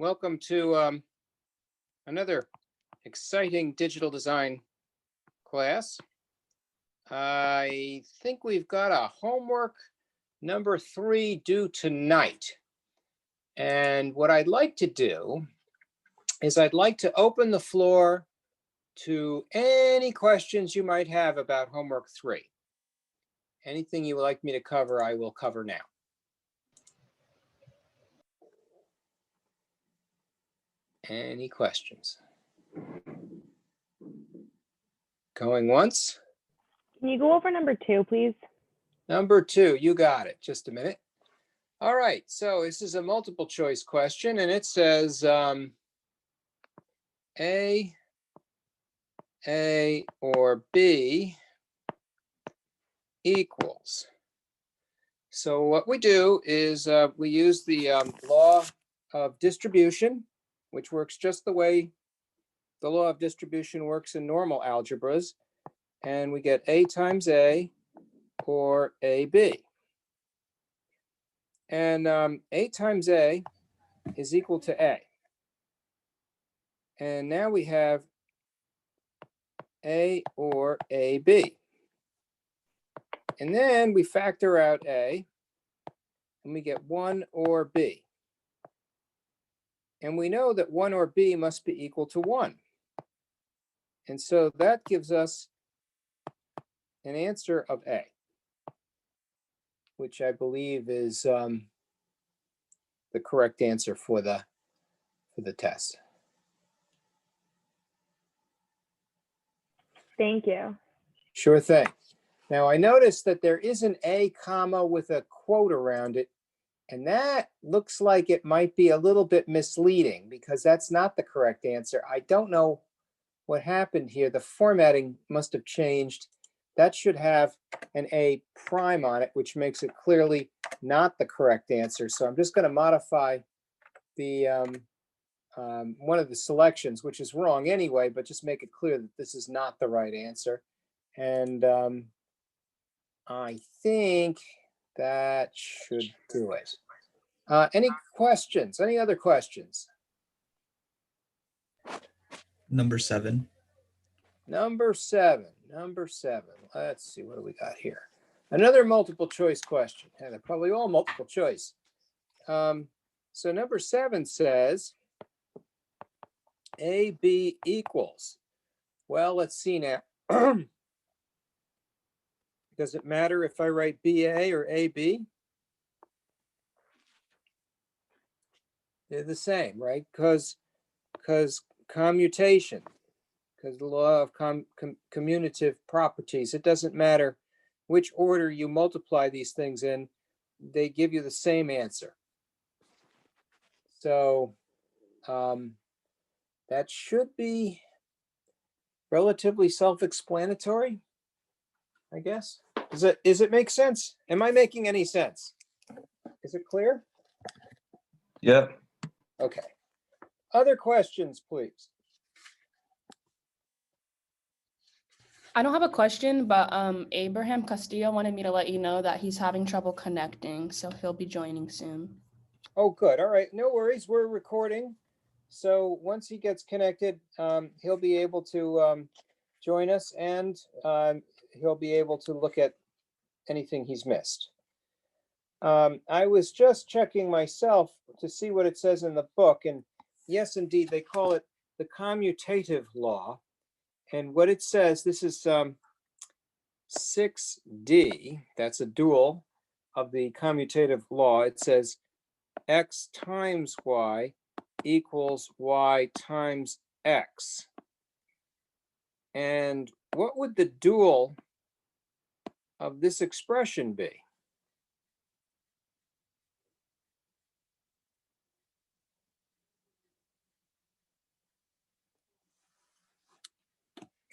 Welcome to another exciting digital design class. I think we've got a homework number 3 due tonight. And what I'd like to do is I'd like to open the floor to any questions you might have about homework 3. Anything you would like me to cover, I will cover now. Any questions? Going once? Can you go over number 2, please? Number 2, you got it. Just a minute. All right, so this is a multiple choice question, and it says A or B equals. So what we do is we use the law of distribution, which works just the way the law of distribution works in normal algebras. And we get A times A or AB. And A times A is equal to A. And now we have A or AB. And then we factor out A, and we get 1 or B. And we know that 1 or B must be equal to 1. And so that gives us an answer of A, which I believe is the correct answer for the test. Thank you. Sure thing. Now I noticed that there is an A comma with a quote around it, and that looks like it might be a little bit misleading because that's not the correct answer. I don't know what happened here. The formatting must have changed. That should have an A prime on it, which makes it clearly not the correct answer. So I'm just going to modify the one of the selections, which is wrong anyway, but just make it clear that this is not the right answer. And I think that should do it. Any questions? Any other questions? Number 7. Number 7. Let's see, what do we got here? Another multiple choice question. Yeah, they're probably all multiple choice. So number 7 says AB equals. Well, let's see now. Does it matter if I write BA or AB? They're the same, right? Because commutation, because the law of commutative properties, it doesn't matter which order you multiply these things in, they give you the same answer. So that should be relatively self-explanatory, I guess. Does it make sense? Am I making any sense? Is it clear? Yep. Okay. Other questions, please. I don't have a question, but Abraham Castillo wanted me to let you know that he's having trouble connecting, so he'll be joining soon. Oh, good. All right. No worries. We're recording. So once he gets connected, he'll be able to join us, and he'll be able to look at anything he's missed. I was just checking myself to see what it says in the book. And yes, indeed, they call it the commutative law. And what it says, this is 6D, that's a dual of the commutative law. It says x times y equals y times x. And what would the dual of this expression be?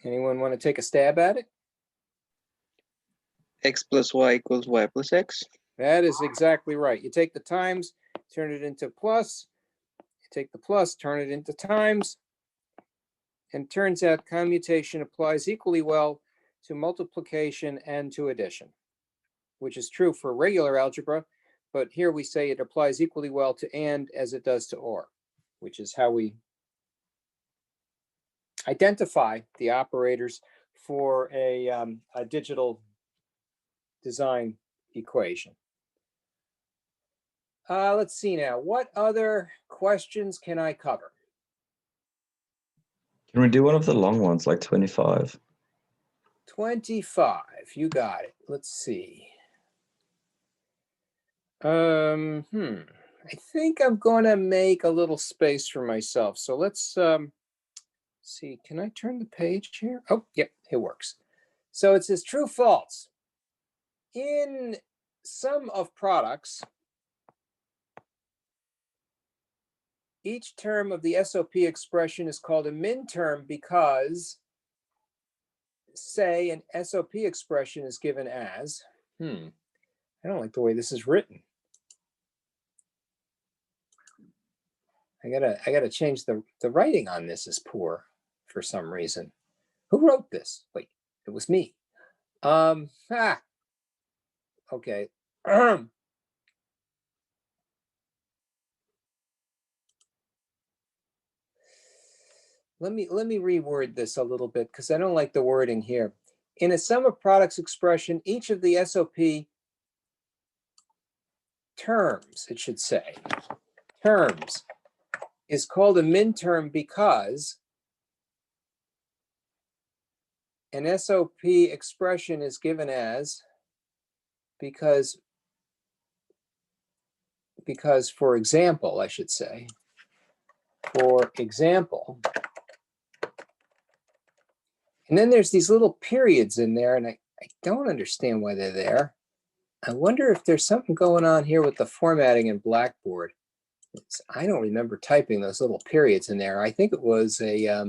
Anyone want to take a stab at it? X plus y equals y plus x. That is exactly right. You take the times, turn it into plus. You take the plus, turn it into times. And turns out commutation applies equally well to multiplication and to addition, which is true for regular algebra, but here we say it applies equally well to and as it does to or. which is how we identify the operators for a digital design equation. Let's see now, what other questions can I cover? Can we do one of the long ones, like 25? 25, you got it. Let's see. I think I'm gonna make a little space for myself. So let's see, can I turn the page here? Oh, yep, it works. So it says true, false. In sum of products, each term of the SOP expression is called a min-term because, say, an SOP expression is given as, I don't like the way this is written. I gotta change the writing on this is poor for some reason. Who wrote this? Wait, it was me. Okay. Let me reword this a little bit because I don't like the wording here. In a sum of products expression, each of the SOP terms, it should say, terms, is called a min-term because an SOP expression is given as, because for example, I should say, for example, and then there's these little periods in there, and I don't understand why they're there. I wonder if there's something going on here with the formatting in Blackboard. I don't remember typing those little periods in there. I think it was a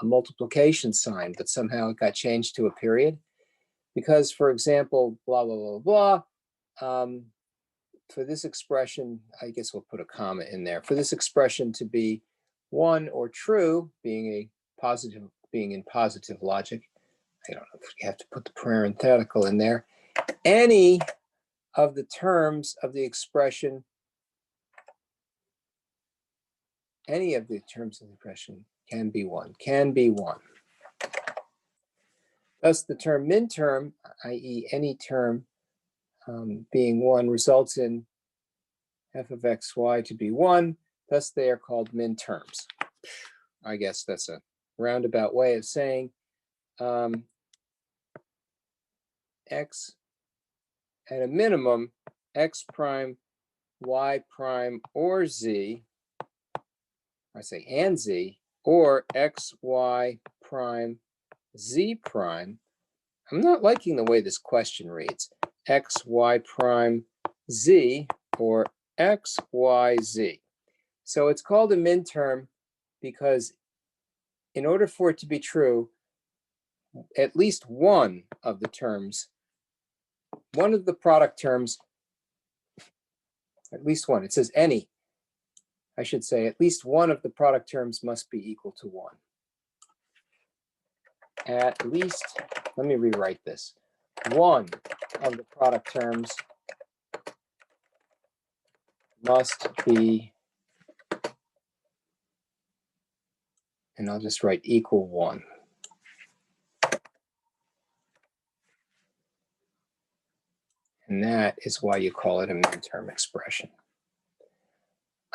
multiplication sign, but somehow it got changed to a period. Because, for example, blah, blah, blah, blah, for this expression, I guess we'll put a comma in there. For this expression to be 1 or true, being in positive logic, I don't know if you have to put the parenthetical in there, any of the terms of the expression, any of the terms of the expression can be 1, Thus, the term min-term, i.e. any term being 1, results in f of xy to be 1. Thus, they are called min-terms. I guess that's a roundabout way of saying x at a minimum, x prime, y prime, or z, I say and z, or x, y prime, z prime. I'm not liking the way this question reads. X, y prime, z, or x, y, z. So it's called a min-term because in order for it to be true, at least one of the terms, one of the product terms, at least one, it says any, I should say at least one of the product terms must be equal to 1. At least, let me rewrite this. One of the product terms must be, and I'll just write equal 1. And that is why you call it a min-term expression.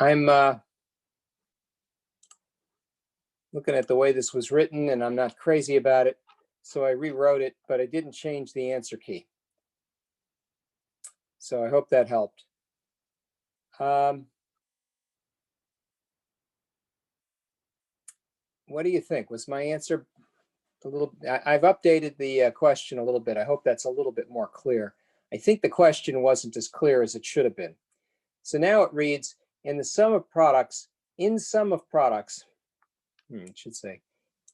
I'm looking at the way this was written and I'm not crazy about it. So I rewrote it, but I didn't change the answer key. So I hope that helped. What do you think? Was my answer a little, I've updated the question a little bit. I hope that's a little bit more clear. I think the question wasn't as clear as it should have been. So now it reads, in the sum of products, in sum of products, it should say,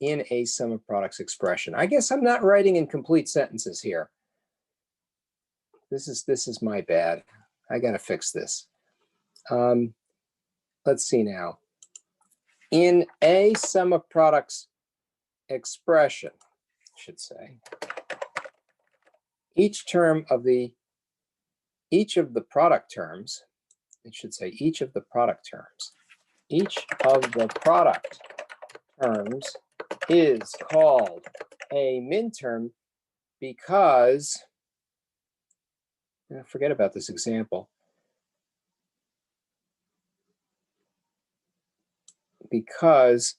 in a sum of products expression. I guess I'm not writing in complete sentences here. This is my bad. I gotta fix this. Let's see now. In a sum of products expression, I should say, each of the product terms, it should say each of the product terms, each of the product terms is called a minterm because, forget about this example. Because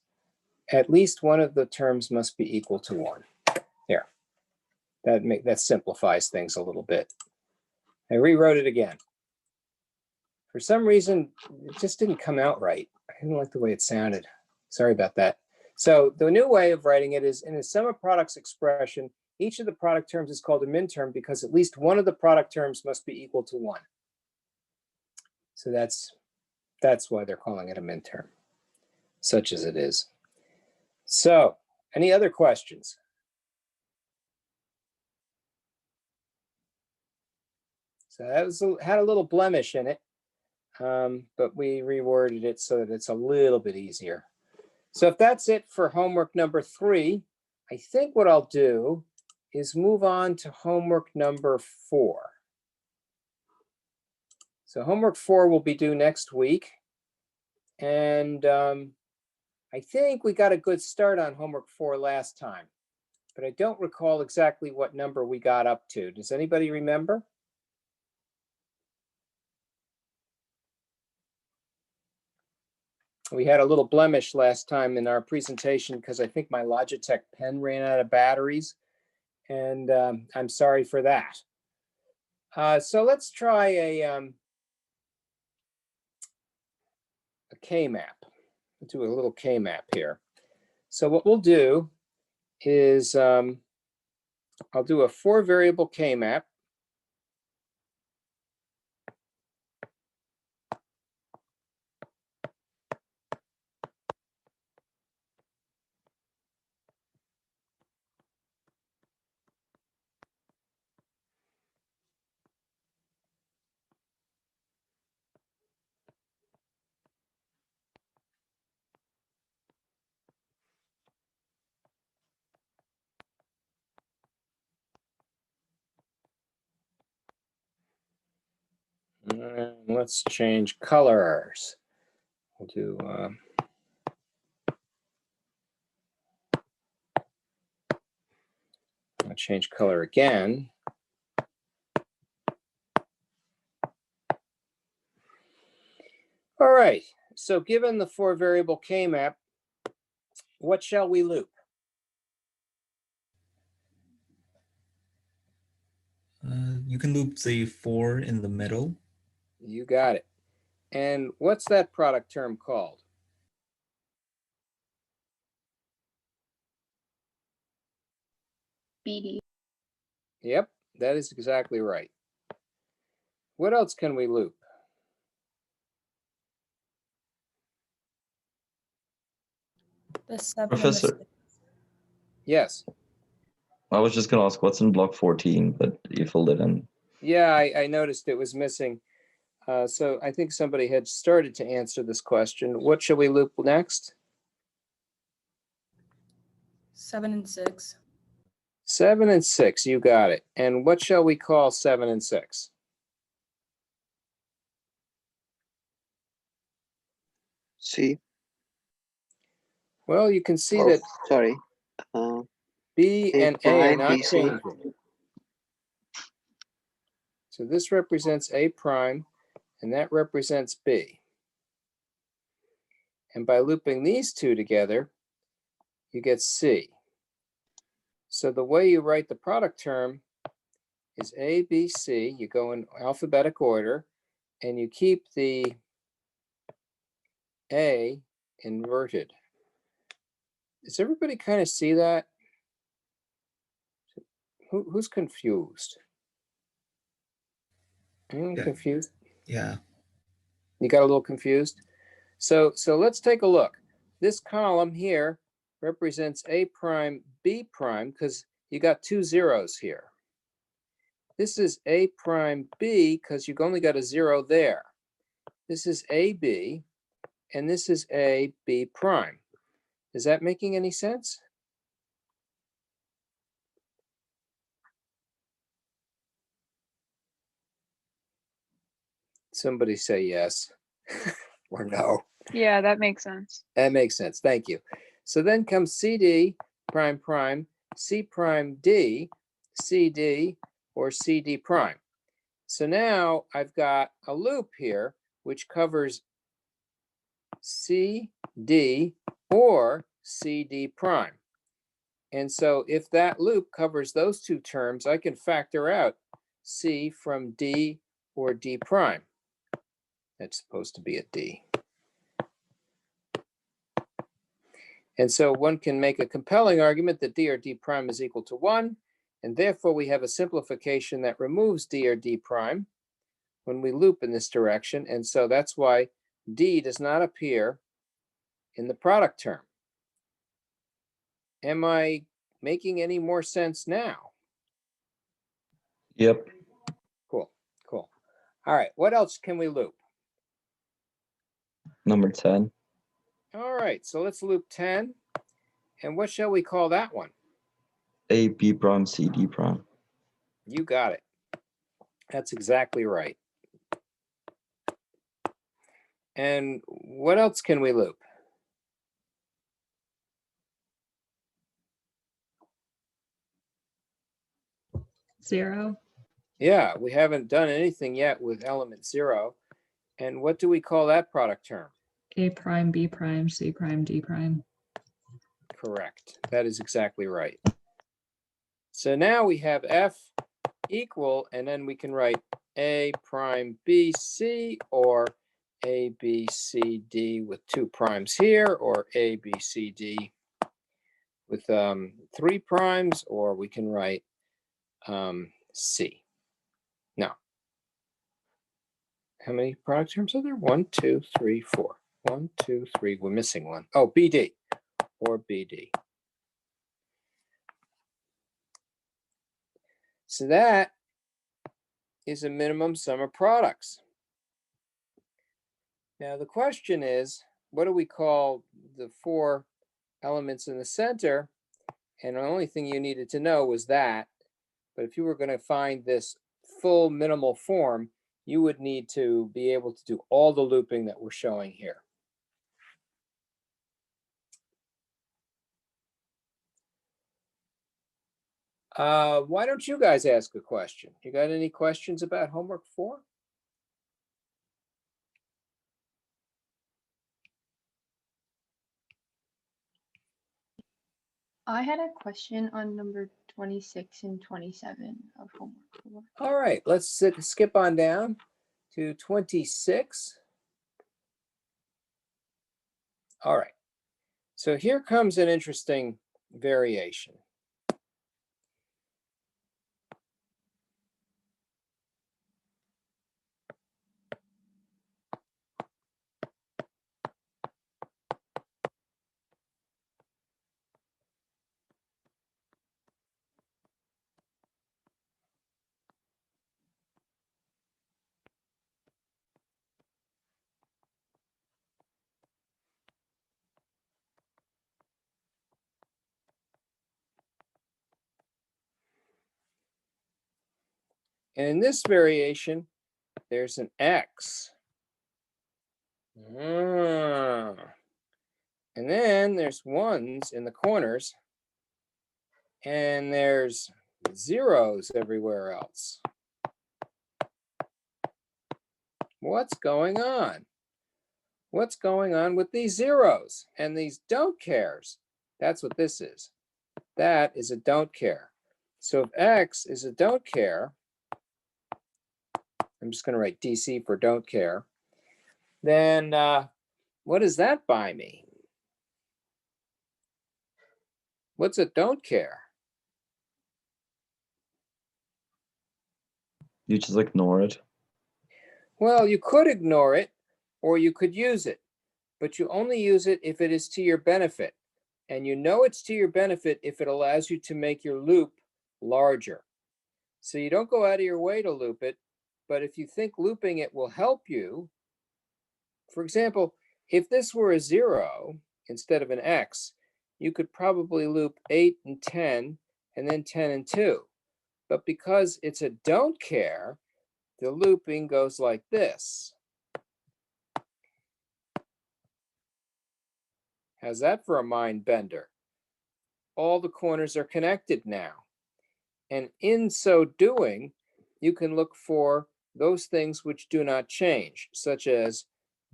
at least one of the terms must be equal to 1. Here, that simplifies things a little bit. I rewrote it again. For some reason, it just didn't come out right. I didn't like the way it sounded. Sorry about that. So the new way of writing it is in a sum of products expression, each of the product terms is called a minterm because at least one of the product terms must be equal to 1. So that's why they're calling it a minterm, such as it is. So, any other questions? So that had a little blemish in it, but we reworded it so that it's a little bit easier. So if that's it for homework number 3, I think what I'll do is move on to homework number 4. So homework 4 will be due next week. And I think we got a good start on homework 4 last time, but I don't recall exactly what number we got up to. Does anybody remember? We had a little blemish last time in our presentation because I think my Logitech pen ran out of batteries, and I'm sorry for that. So let's try a Kmap. We'll do a little Kmap here. So what we'll do is I'll do a 4-variable Kmap. Let's change colors. We'll do I'll change color again. All right, so given the 4-variable Kmap, what shall we loop? You can loop the 4 in the middle. You got it. And what's that product term called? BD. Yep, that is exactly right. What else can we loop? The 7 and the Professor, 6. Yes. I was just going to ask what's in block 14, but you filled it in. Yeah, I noticed it was missing. So I think somebody had started to answer this question. What shall we loop next? 7 and 6. 7 and 6, you got it. And what shall we call 7 and 6? C. Well, you can see Oh, that sorry. B A and A are prime, not BC. changing. So this represents A prime, and that represents B. And by looping these two together, you get C. So the way you write the product term is A, B, C. You go in alphabetic order, and you keep the A inverted. Does everybody kind of see that? Who's confused? Anyone Yeah. confused? Yeah. You got a little confused? So let's take a look. This column here represents A prime, B prime, because you got 2 zeros here. This is A prime B because you've only got a 0 there. This is AB, and this is A B prime. Is that making any sense? Somebody say yes or no. Yeah, that makes sense. That makes sense. Thank you. So then comes CD prime prime, C prime D, CD, or CD prime. So now I've got a loop here which covers CD or CD prime. And so if that loop covers those two terms, I can factor out C from D or D prime. That's supposed to be a D. And so one can make a compelling argument that D or D prime is equal to 1, and therefore we have a simplification that removes D or D prime when we loop in this direction, and so that's why D does not appear in the product term. Am I making any more sense now? Yep. Cool, cool. All right, what else can we loop? Number 10. All right, so let's loop 10. And what shall we call that one? A, B prime, C, D prime. You got it. That's exactly right. And what else can we loop? Zero. Yeah, we haven't done anything yet with element 0. And what do we call that product term? A prime, B prime, C prime, D prime. Correct. That is exactly right. So now we have F equal, and then we can write A prime B C, or A B C D with 2 primes here, or A B C D with 3 primes, or we can write C. Now, how many product terms are there? 1, 2, 3, 4. 1, 2, 3. We're missing one. Oh, BD or BD. So that is a minimum sum of products. Now the question is, what do we call the 4 elements in the center? And the only thing you needed to know was that. But if you were going to find this full minimal form, you would need to be able to do all the looping that we're showing here. Why don't you guys ask a question? You got any questions about homework 4? I had a question on number 26 and 27 of homework 4. All right, let's skip on down to 26. All right, so here comes an interesting variation. And in this variation, there's an X. And then there's 1s in the corners, and there's 0s everywhere else. What's going on? What's going on with these 0s and these don't cares? That's what this is. That is a don't care. So if X is a don't care, I'm just going to write DC for don't care, then what does that buy me? What's a don't care? You just ignore it. Well, you could ignore it, or you could use it, but you only use it if it is to your benefit. And you know it's to your benefit if it allows you to make your loop larger. So you don't go out of your way to loop it, but if you think looping it will help you, for example, if this were a 0 instead of an X, you could probably loop 8 and 10, and then 10 and 2. But because it's a don't care, the looping goes like this. How's that for a mind bender? All the corners are connected now. And in so doing, you can look for those things which do not change, such as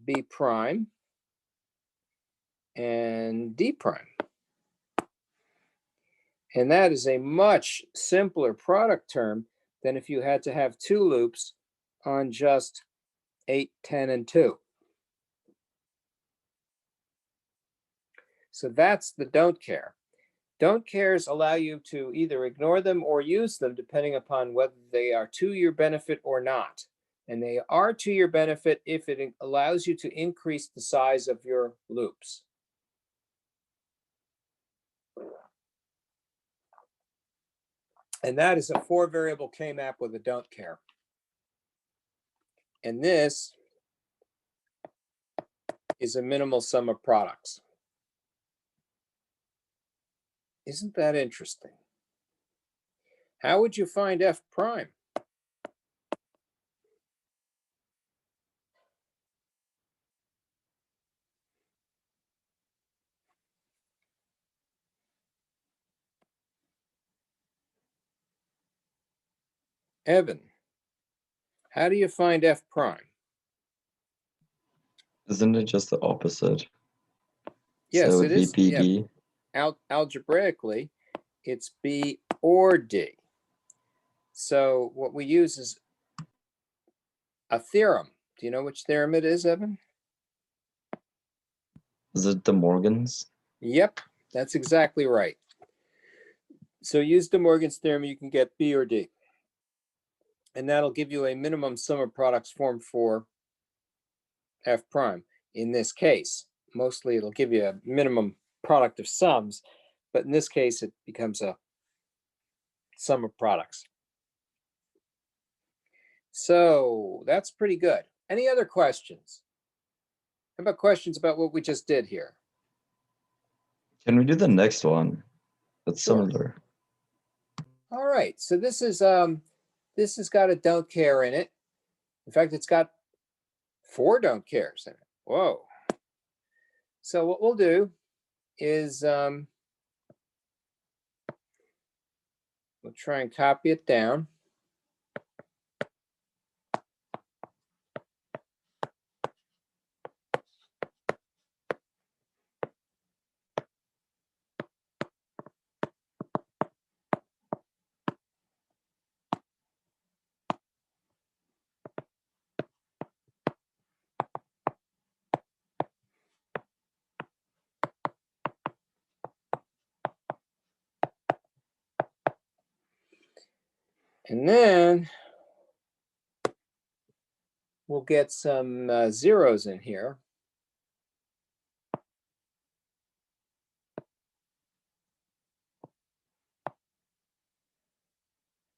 B prime and D prime. And that is a much simpler product term than if you had to have two loops on just 8, 10, and 2. So that's the don't care. Don't cares allow you to either ignore them or use them depending upon whether they are to your benefit or not. And they are to your benefit if it allows you to increase the size of your loops. And that is a 4-variable Kmap with a don't care. And this is a minimal sum of products. Isn't that interesting? How would you find F prime? Evan, how do you find F prime? Isn't it just the opposite? Yes, So it it'd be is. Yeah, PD. algebraically, it's B or D. So what we use is a theorem. Do you know which theorem it is, Evan? Is it De Morgan's? Yep, that's exactly right. So use De Morgan's theorem, you can get B or D. And that'll give you a minimum sum of products form for F prime. In this case, mostly it'll give you a minimum product of sums, but in this case, it becomes a sum of products. So that's pretty good. Any other questions? How about questions about what we just did here? Can we do the next one? That's Sure. similar. All right, so this has got a don't care in it. In fact, it's got 4 don't cares in it. Whoa. So what we'll do is we'll try and copy it down. And then we'll get some zeros in here.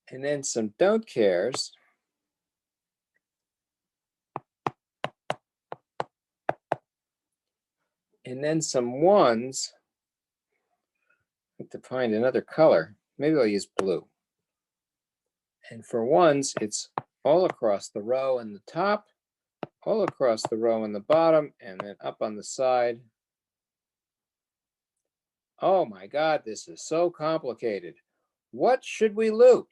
And then some don't cares. And then some ones. I have to find another color. Maybe I'll use blue. And for ones, it's all across the row and the top, all across the row and the bottom, and then up on the side. Oh my God, this is so complicated. What should we loop?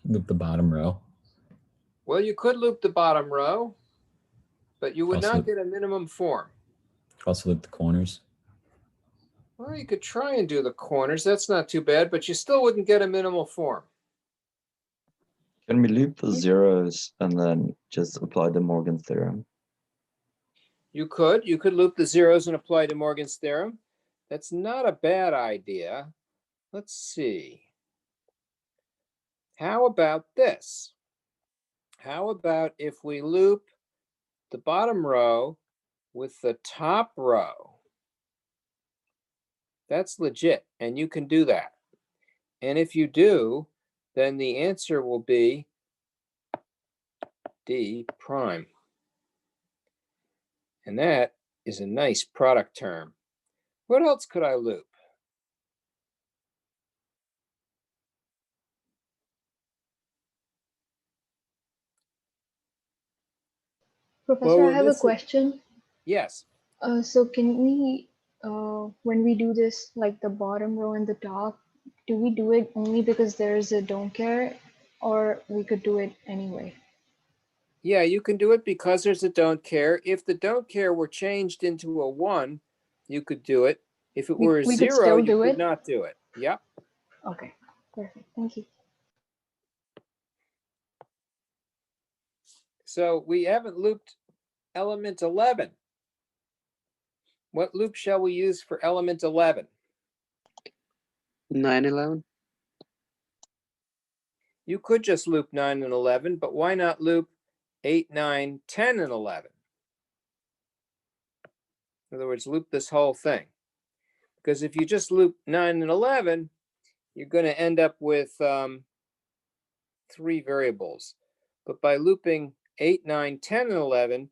Loop the bottom row. Well, you could loop the bottom row, but you would Also- not get a minimum form. Also loop the corners. Well, you could try and do the corners. That's not too bad, but you still wouldn't get a minimal form. Can we loop the zeros and then just apply De Morgan's theorem? You could loop the zeros and apply De Morgan's theorem. That's not a bad idea. Let's see. How about this? How about if we loop the bottom row with the top row? That's legit, and you can do that. And if you do, then the answer will be D prime. And that is a nice product term. What else could I loop? Professor, I have a this is- question. Yes. So can we, when we do this, like the bottom row and the top, do we do it only because there's a don't care, or we could do it anyway? Yeah, you can do it because there's a don't care. If the don't care were changed into a 1, you could do it. If it were a We could 0, still you do could it? not do it. Yep. Okay, perfect. Thank you. So we haven't looped element 11. What loop shall we use for element 11? 9, 11. You could just loop 9 and 11, but why not loop 8, 9, 10, and 11? In other words, loop this whole thing. Because if you just loop 9 and 11, you're going to end up with 3 variables. But by looping 8, 9, 10, and 11,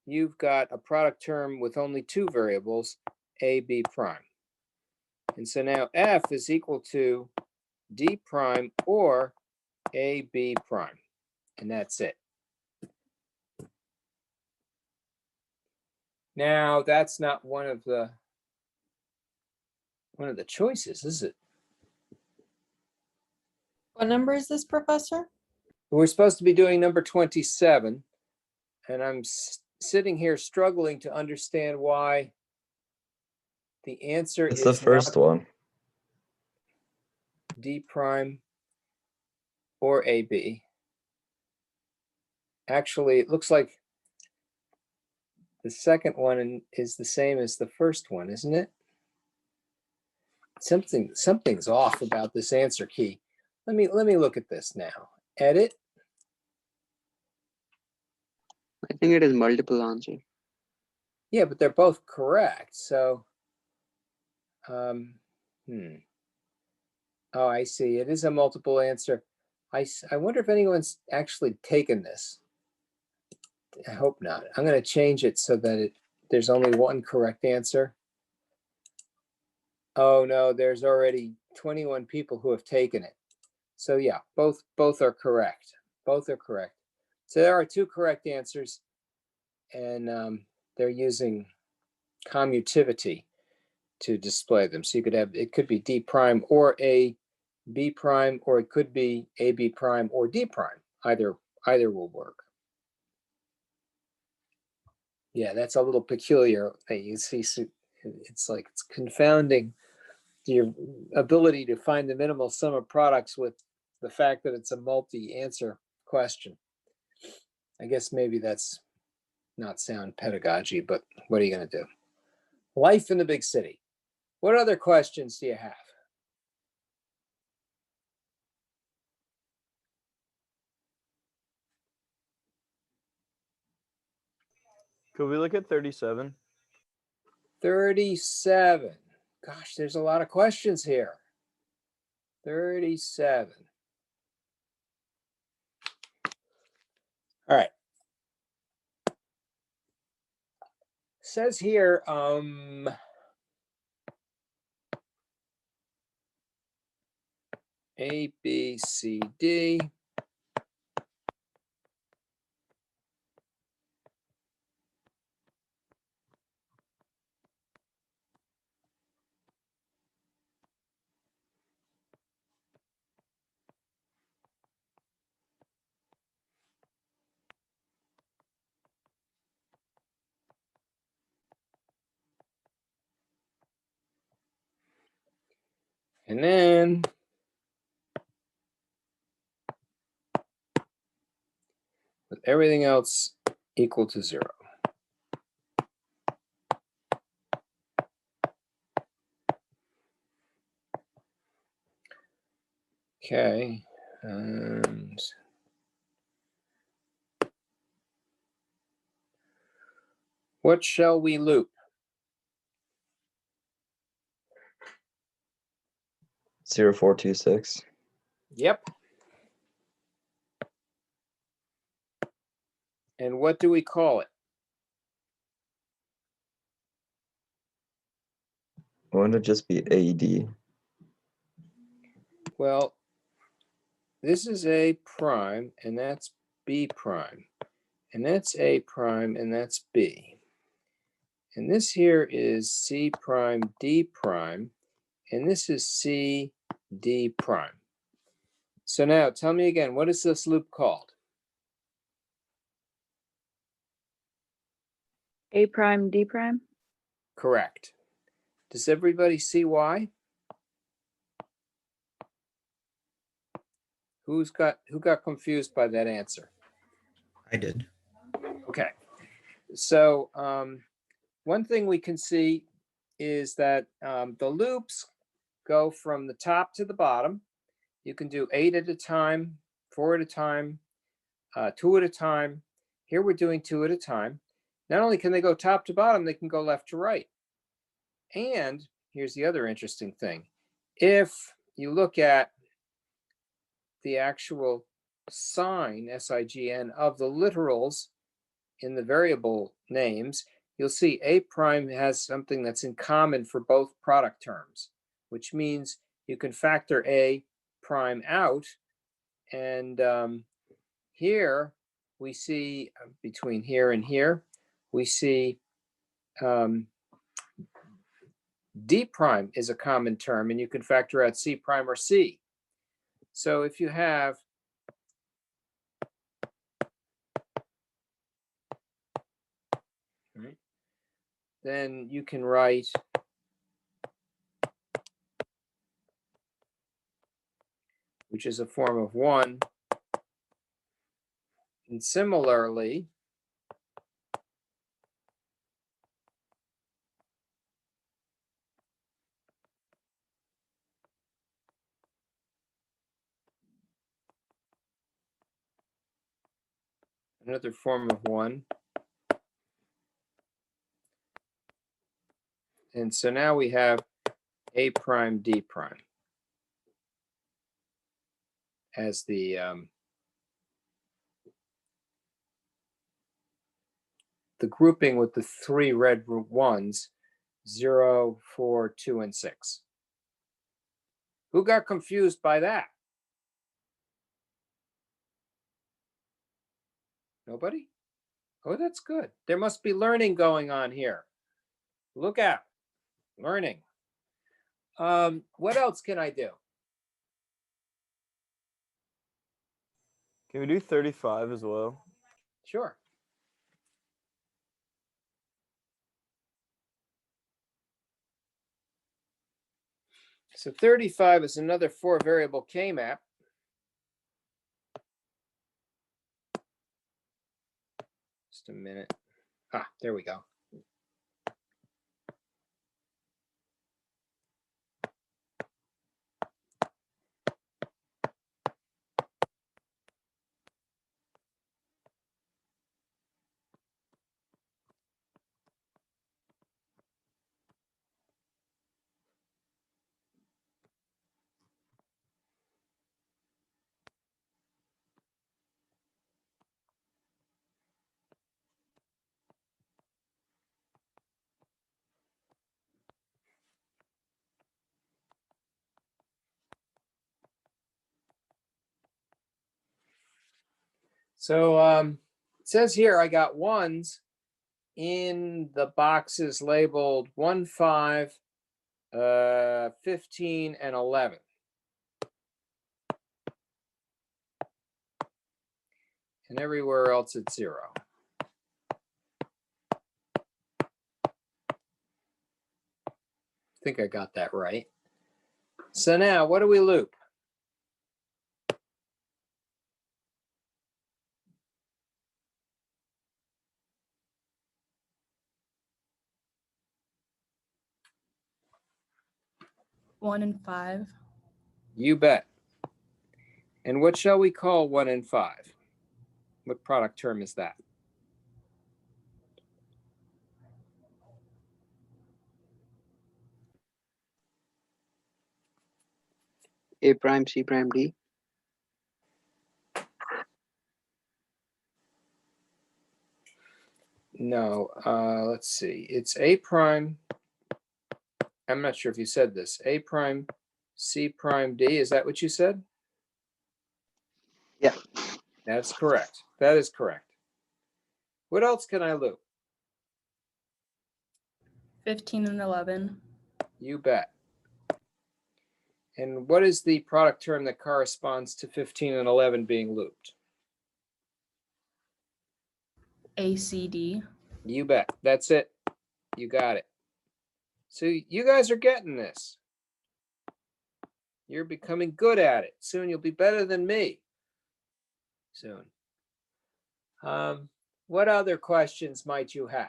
you've got a product term with only 2 variables, a, b prime. And so now f is equal to d prime or a, b prime. And that's it. Now, that's not one of the choices, is it? What number is this, Professor? We're supposed to be doing number 27, and I'm sitting here struggling to understand why the answer It's is the first not one. D prime or AB. Actually, it looks like the second one is the same as the first one, isn't it? Something's off about this answer key. Let me look at this now. Edit. I think it is multiple answer. Yeah, but they're both correct. So, oh, I see. It is a multiple answer. I wonder if anyone's actually taken this. I hope not. I'm going to change it so that there's only one correct answer. Oh no, there's already 21 people who have taken it. So yeah, both are correct. Both are correct. So there are 2 correct answers, and they're using commutivity to display them. So you could have, it could be D prime or A B prime, or it could be A B prime or D prime. Either will work. Yeah, that's a little peculiar. You see, it's like it's confounding your ability to find the minimal sum of products with the fact that it's a multi-answer question. I guess maybe that's not sound pedagogy, but what are you going to do? Life in the big city. What other questions do you have? Could we look at 37? 37. Gosh, there's a lot of questions here. 37. All right. Says here, A, B, C, D. And then with everything else equal to 0. Okay, and what shall we loop? 0426. Yep. And what do we call it? Wouldn't it just be AD? Well, this is A prime, and that's B prime. And that's A prime, and that's B. And this here is C prime, D prime, and this is C, D prime. So now tell me again, what is this loop called? A prime, D prime. Correct. Does everybody see why? Who got confused by that answer? I did. Okay. So one thing we can see is that the loops go from the top to the bottom. You can do 8 at a time, 4 at a time, 2 at a time. Here we're doing 2 at a time. Not only can they go top to bottom, they can go left to right. And here's the other interesting thing. If you look at the actual sign, S-I-G-N, of the literals in the variable names, you'll see A prime has something that's in common for both product terms, which means you can factor A prime out. And here we see, between here and here, we see D prime is a common term, and you can factor out C prime or C. So if you have then you can write which is a form of 1. And similarly, another form of 1. And so now we have A prime, D prime as the grouping with the 3 red ones, 0, 4, 2, and 6. Who got confused by that? Nobody? Oh, that's good. There must be learning going on here. Look out, learning. What else can I do? Can we do 35 as well? Sure. So 35 is another 4 variable Kmap. Just a minute. Ah, there we go. So it says here I got 1s in the boxes labeled 1, 5, 15, and 11. And everywhere else it's 0. I think I got that right. So now what do we loop? One and 5. You bet. And what shall we call 1 and 5? What product term is that? A prime, C prime, D. No, let's see. It's A prime. I'm not sure if you said this. A prime, C prime, D. Is that what you said? Yeah. That's correct. That is correct. What else can I loop? 15 and 11. You bet. And what is the product term that corresponds to 15 and 11 being looped? ACD. You bet. That's it. You got it. So you guys are getting this. You're becoming good at it. Soon you'll be better than me. Soon. What other questions might you have?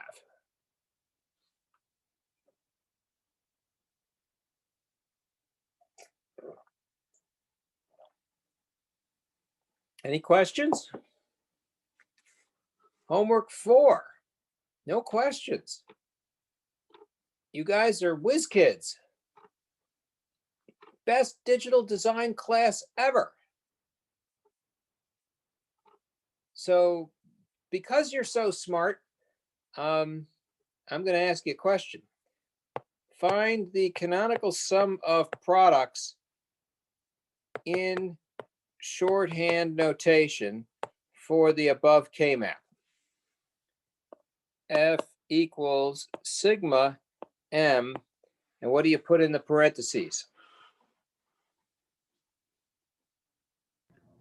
Any questions? Homework 4. No questions. You guys are whiz kids. Best digital design class ever. So because you're so smart, I'm going to ask you a question. Find the canonical sum of products in shorthand notation for the above Kmap. F equals sigma m, and what do you put in the parentheses?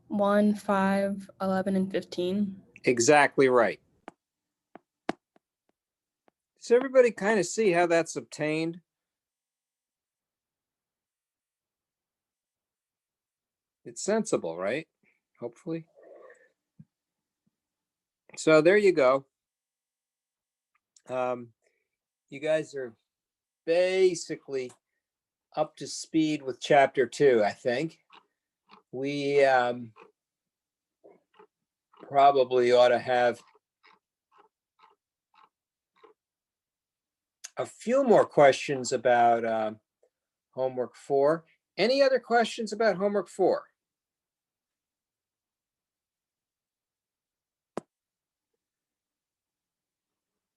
1, 5, 11, and 15. Exactly right. Does everybody kind of see how that's obtained? It's sensible, right? Hopefully. So there you go. You guys are basically up to speed with chapter 2, I think. We probably ought to have a few more questions about homework 4. Any other questions about homework 4?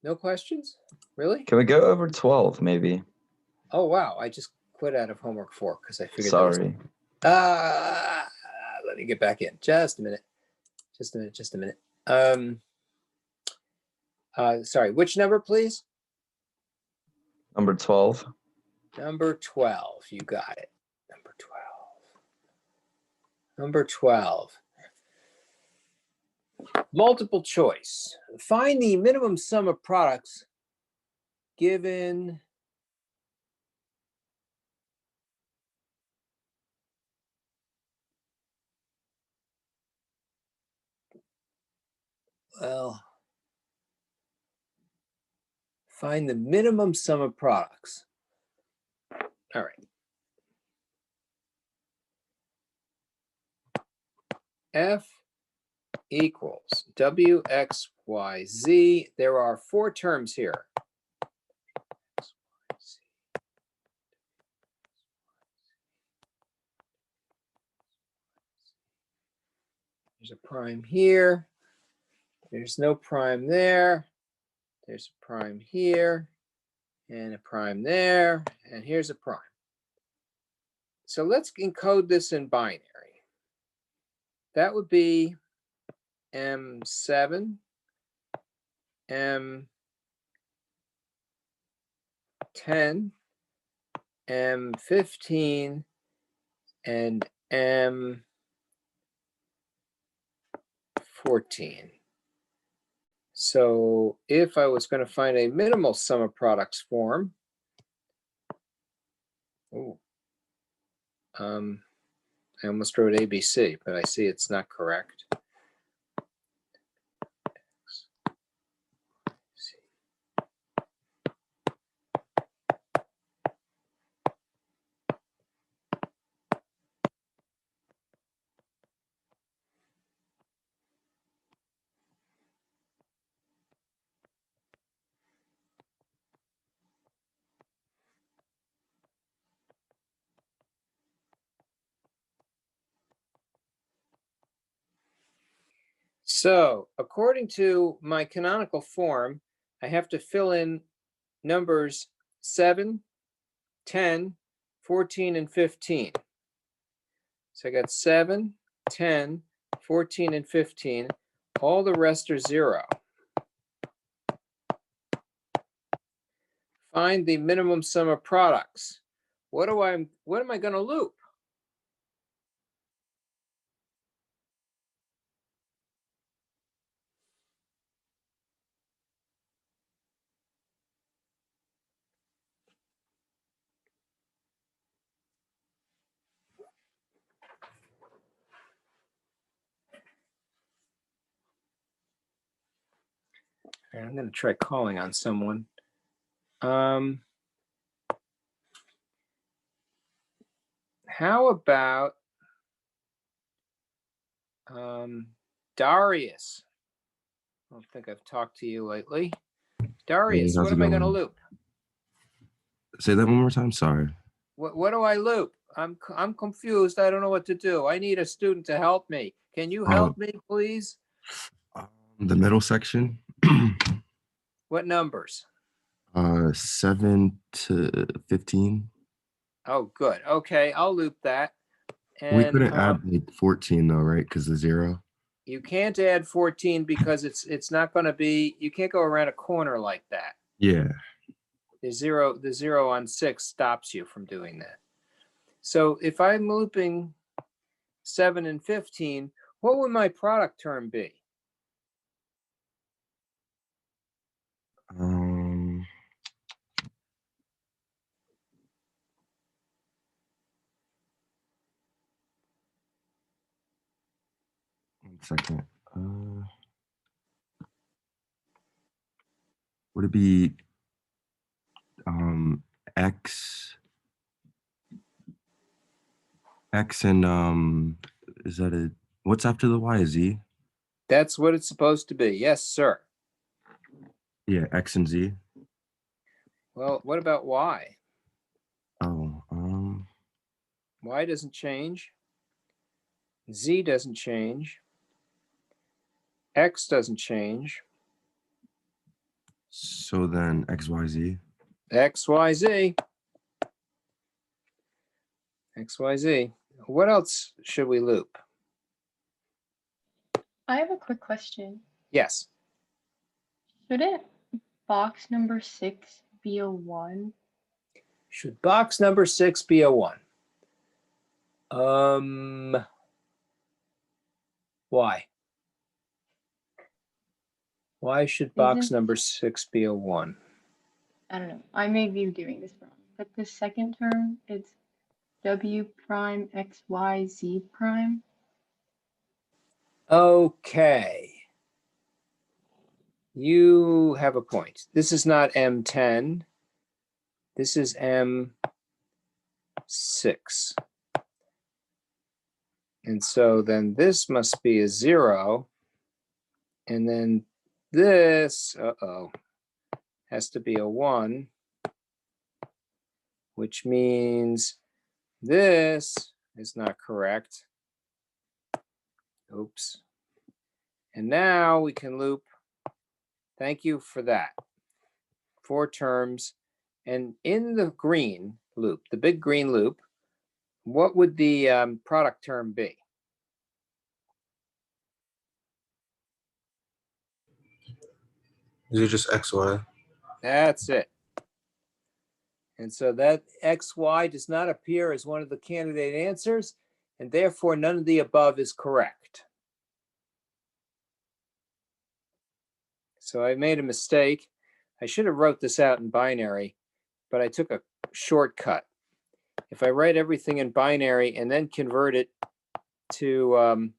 No questions? Really? Can we go over 12 maybe? Oh, wow. I just quit out of homework 4 because I figured Sorry. let me get back in. Just a minute. Just a minute. Sorry, which number, please? Number 12. Number 12. You got it. Number 12. Number 12. Multiple choice. Find the minimum sum of products given find the minimum sum of products. All right. F equals W, X, Y, Z. There are 4 terms here. There's a prime here. There's no prime there. There's a prime here and a prime there. And here's a prime. So let's encode this in binary. That would be M7, M10, M15, and M14. So if I was going to find a minimal sum of products form, I almost wrote ABC, but I see it's not correct. So according to my canonical form, I have to fill in numbers 7, 10, 14, and 15. So I got 7, 10, 14, and 15. All the rest are 0. Find the minimum sum of products. What am I going to loop? I'm going to try calling on someone. How about Darius? I don't think I've talked to you lately. Darius, how's what it am I going to going? loop? Say that one more time. Sorry. What do I loop? I'm confused. I don't know what to do. I need a student to help me. Can you help me, please? The middle section. What numbers? 7 to 15. Oh, good. Okay, I'll loop that. We And couldn't add like 14 though, right? Because the 0. you can't add 14 because it's not going to be. You can't go around a corner like that. Yeah. The zero on 6 stops you from doing that. So if I'm looping 7 and 15, what would my product term be? One second. Would it be X and is that a what's after the Y? Z? That's what it's supposed to be. Yes, sir. Yeah, X and Z. Well, what about Y? Oh, Y doesn't change. Z doesn't change. X doesn't change. so then X, Y, Z. X, Y, Z. X, Y, Z. What else should we loop? I have a quick question. Yes. Shouldn't box number 6 be a 1? Should box number 6 be a 1? Why? Why should box number 6 be a 1? I don't know. I may be doing this wrong, but the second term, it's W prime X Y Z prime. Okay. You have a point. This is not M10. This is M6. And so then this must be a 0. And then this, has to be a 1, which means this is not correct. Oops. And now we can loop. Thank you for that. 4 terms. And in the green loop, the big green loop, what would the product term be? Is it just X, Y? That's it. And so that XY does not appear as one of the candidate answers, and therefore none of the above is correct. So I made a mistake. I should have wrote this out in binary, but I took a shortcut. If I write everything in binary and then convert it to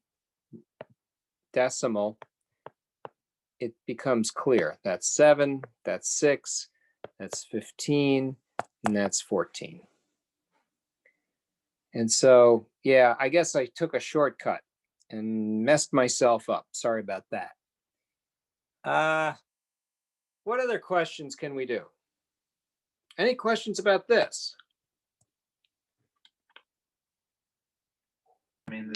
decimal, it becomes clear. That's 7, that's 6, that's 15, and that's 14. And so, yeah, I guess I took a shortcut and messed myself up. Sorry about that. What other questions can we do? Any questions about this?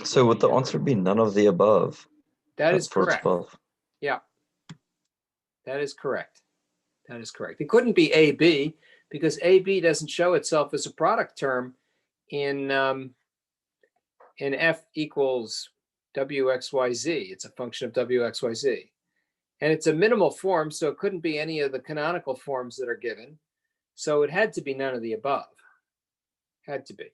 So would the answer be none of the above? That is for correct. 12? Yeah, that is correct. That is correct. It couldn't be AB because AB doesn't show itself as a product term in F equals WXYZ. It's a function of WXYZ. And it's a minimal form, so it couldn't be any of the canonical forms that are given. So it had to be none of the above. Had to be.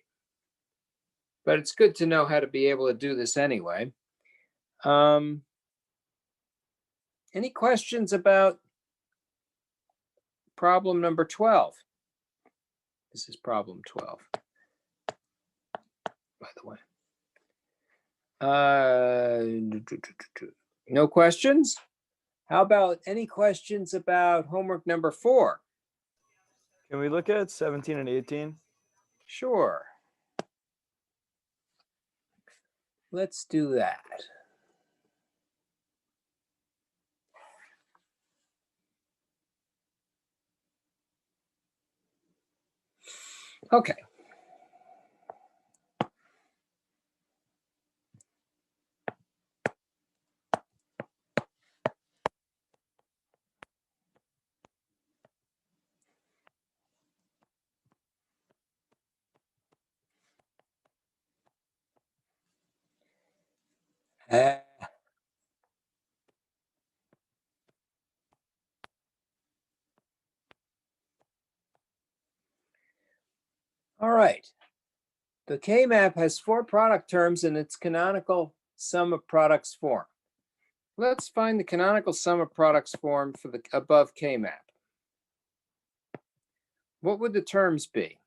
But it's good to know how to be able to do this anyway. Any questions about problem number 12? This is problem 12, by the way. No questions? How about any questions about homework number 4? Can we look at 17 and 18? Sure. Let's do that. Okay. All right. The Kmap has 4 product terms in its canonical sum of products form. Let's find the canonical sum of products form for the above Kmap. What would the terms be?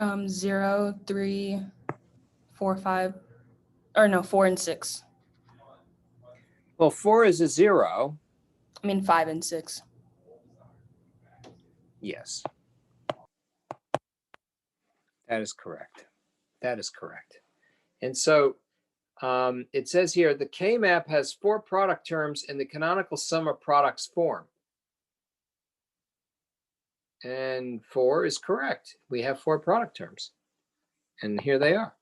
Um, 0, 3, 4, 5, or no, 4 and 6. Well, 4 is a 0. I mean 5 and 6. Yes. That is correct. That is correct. And so it says here, the Kmap has 4 product terms in the canonical sum of products form. And 4 is correct. We have 4 product terms. And here they are.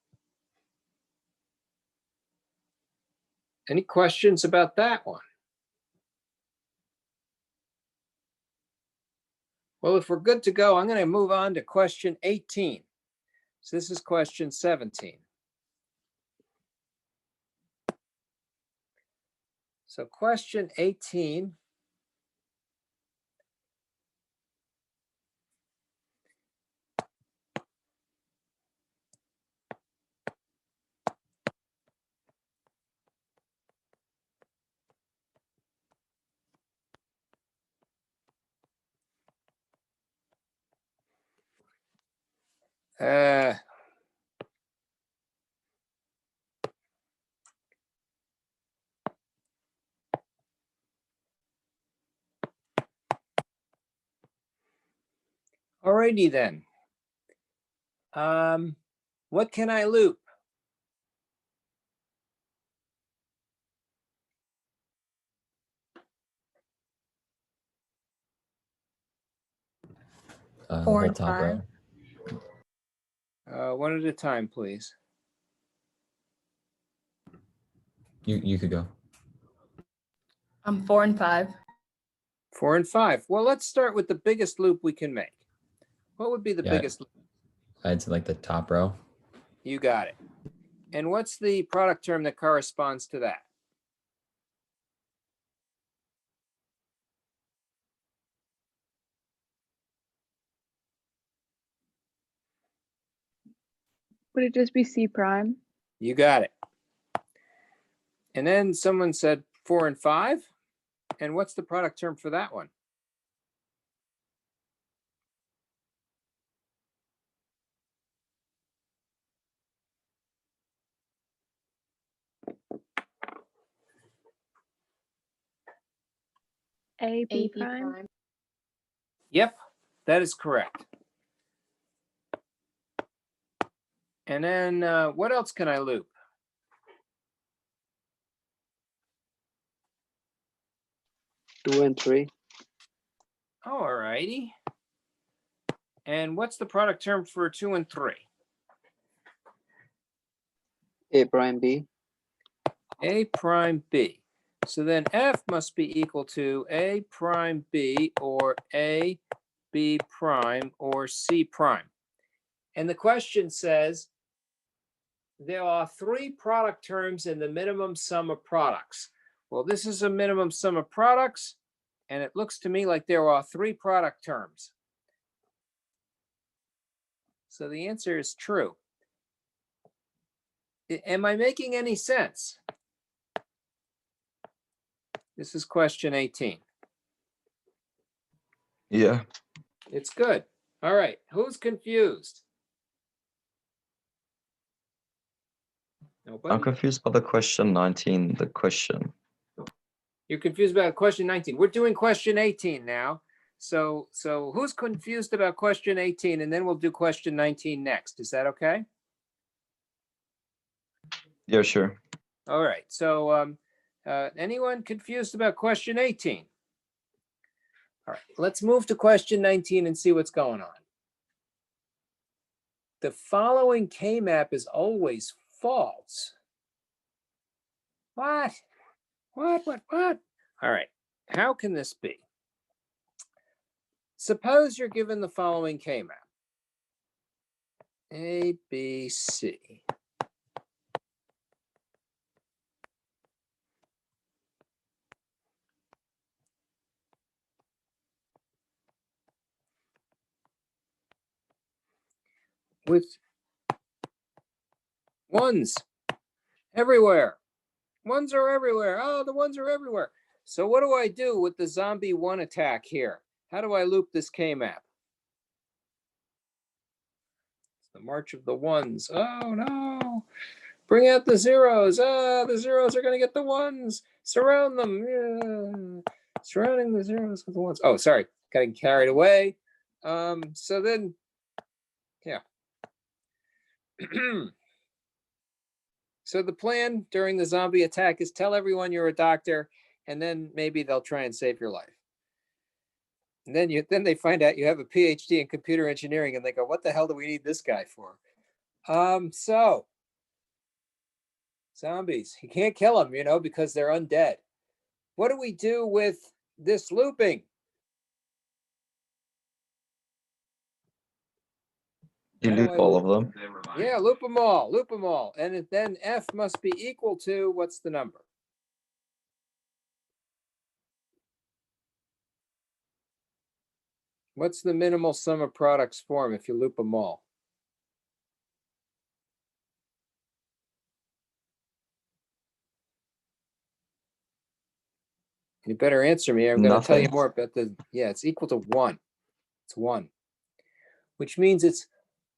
Any questions about that one? Well, if we're good to go, I'm going to move on to question 18. So this is question 17. So question 18. Alrighty then. What can I loop? The 4 whole and top 5. row. One at a time, please. You could go. 4 and 5. 4 and 5. Well, let's start with the biggest loop we can make. What would be the Yeah. biggest loop? I'd say like the top row. You got it. And what's the product term that corresponds to that? Would it just be C prime? You got it. And then someone said 4 and 5. And what's the product term for that one? A B prime? Yep, that is correct. And then what else can I loop? 2 and 3. All righty. And what's the product term for 2 and 3? A prime B. A prime B. So then F must be equal to A prime B or A B prime or C prime. And the question says, there are 3 product terms in the minimum sum of products. Well, this is a minimum sum of products, and it looks to me like there are 3 product terms. So the answer is true. Am I making any sense? This is question 18. Yeah. It's good. All right, who's confused? Nobody? I'm confused by the question 19, the question. You're confused about question 19. We're doing question 18 now. So who's confused about question 18? And then we'll do question 19 next. Is that okay? Yeah, sure. All right. So anyone confused about question 18? All right. Let's move to question 19 and see what's going on. The following Kmap is always false. What? What? All right. How can this be? Suppose you're given the following Kmap. A, B, C. With ones everywhere. Ones are everywhere. Oh, the ones are everywhere. So what do I do with the zombie 1 attack here? How do I loop this Kmap? It's the march of the ones. Oh no. Bring out the zeros. Ah, the zeros are going to get the ones. Surround them. Yeah. Surrounding the zeros with the ones. Oh, sorry. Getting carried away. So then, yeah. So the plan during the zombie attack is tell everyone you're a doctor, and then maybe they'll try and save your life. And then they find out you have a PhD in computer engineering, and they go, "What the hell do we need this guy for?" So zombies, you can't kill them, because they're undead. What do we do with this looping? You loop all of them. Yeah, loop them all. And then F must be equal to, what's the number? What's the minimal sum of products form if you loop them all? You better answer me. I'm going to tell you Nothing. more about it's equal to 1. It's 1, which means it's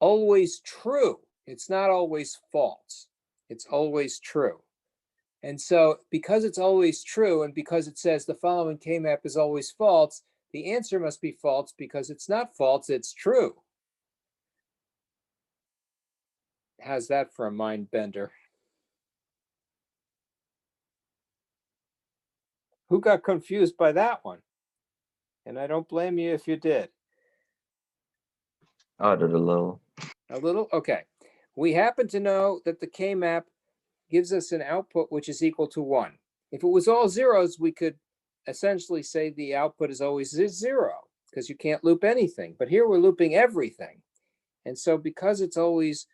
always true. It's not always false. It's always true. And so because it's always true, and because it says the following Kmap is always false, the answer must be false because it's not false, it's true. How's that for a mind bender? Who got confused by that one? And I don't blame you if you did. I did a little. A little? Okay. We happen to know that the Kmap gives us an output which is equal to 1. If it was all zeros, we could essentially say the output is always 0 because you can't loop anything. But here we're looping everything. And so because it's always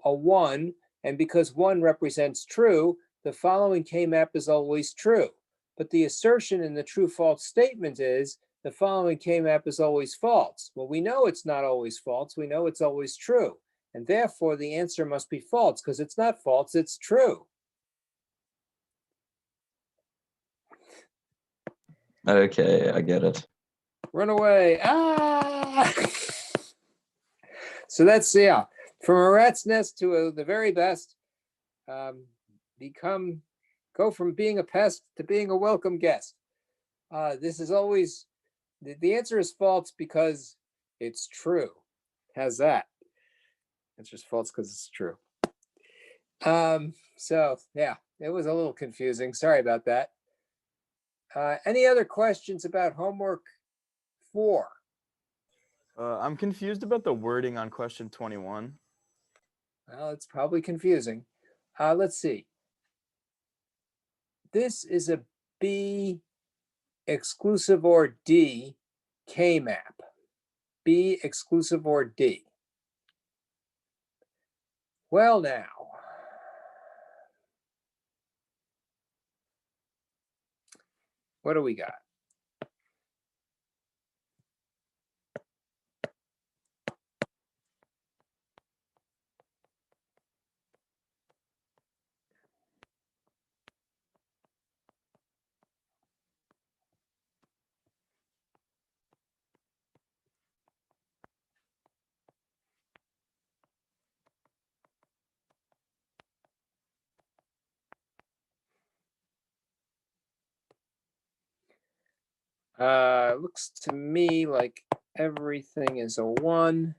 a 1, and because 1 represents true, the following Kmap is always true. But the assertion in the true-false statement is the following Kmap is always false. Well, we know it's not always false. We know it's always true. And therefore, the answer must be false because it's not false, it's true. Okay, I get it. Run away. Ah! So that's, yeah, from a rat's nest to the very best, go from being a pest to being a welcome guest. This is always, the answer is false because it's true. How's that? It's just false because it's true. So yeah, it was a little confusing. Sorry about that. Any other questions about homework 4? I'm confused about the wording on question 21. Well, it's probably confusing. Let's see. This is a B exclusive or D Kmap. B exclusive or D. Well now, What do we got? Looks to me like everything is a 1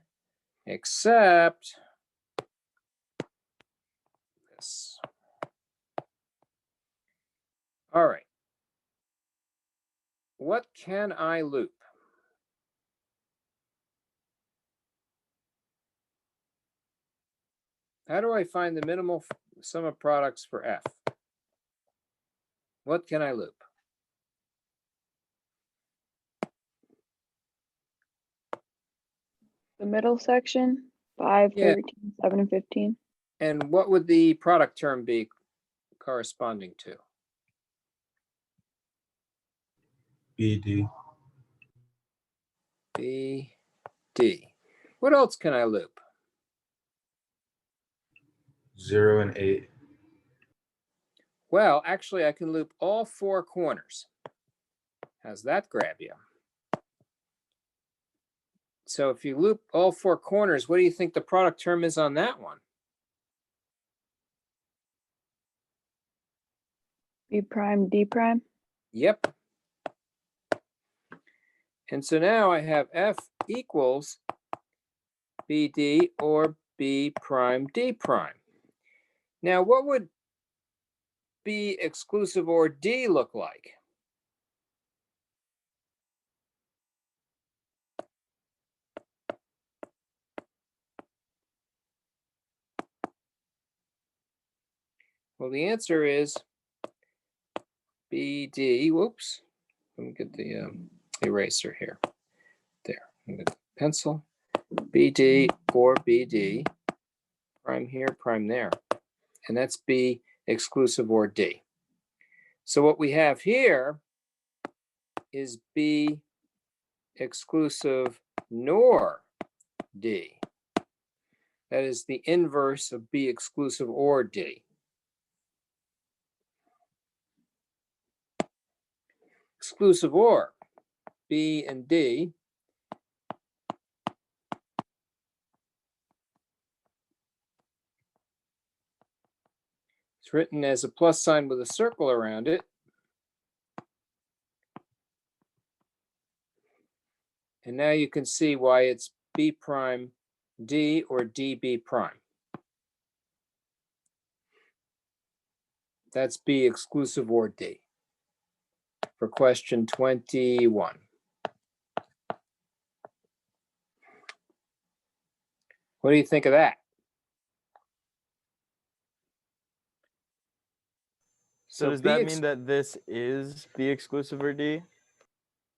except this. All right. What can I loop? How do I find the minimal sum of products for F? What can I loop? The middle section, 5, Yeah. 13, 7, and 15. And what would the product term be corresponding to? BD. B, D. What else can I loop? 0 and 8. Well, actually, I can loop all 4 corners. How's that grab you? So if you loop all 4 corners, what do you think the product term is on that one? B prime, D prime. Yep. And so now I have F equals BD or B prime D prime. Now, what would B exclusive or D look like? Well, the answer is BD. Whoops. Let me get the eraser here. There. I'm going to pencil. BD or BD. Prime here, prime there. And that's B exclusive or D. So what we have here is B exclusive nor D. That is the inverse of B exclusive or D. Exclusive or B and D. It's written as a plus sign with a circle around it. And now you can see why it's B prime D or DB prime. That's B exclusive or D for question 21. What do you think of that? So does that mean that this is B exclusive or D?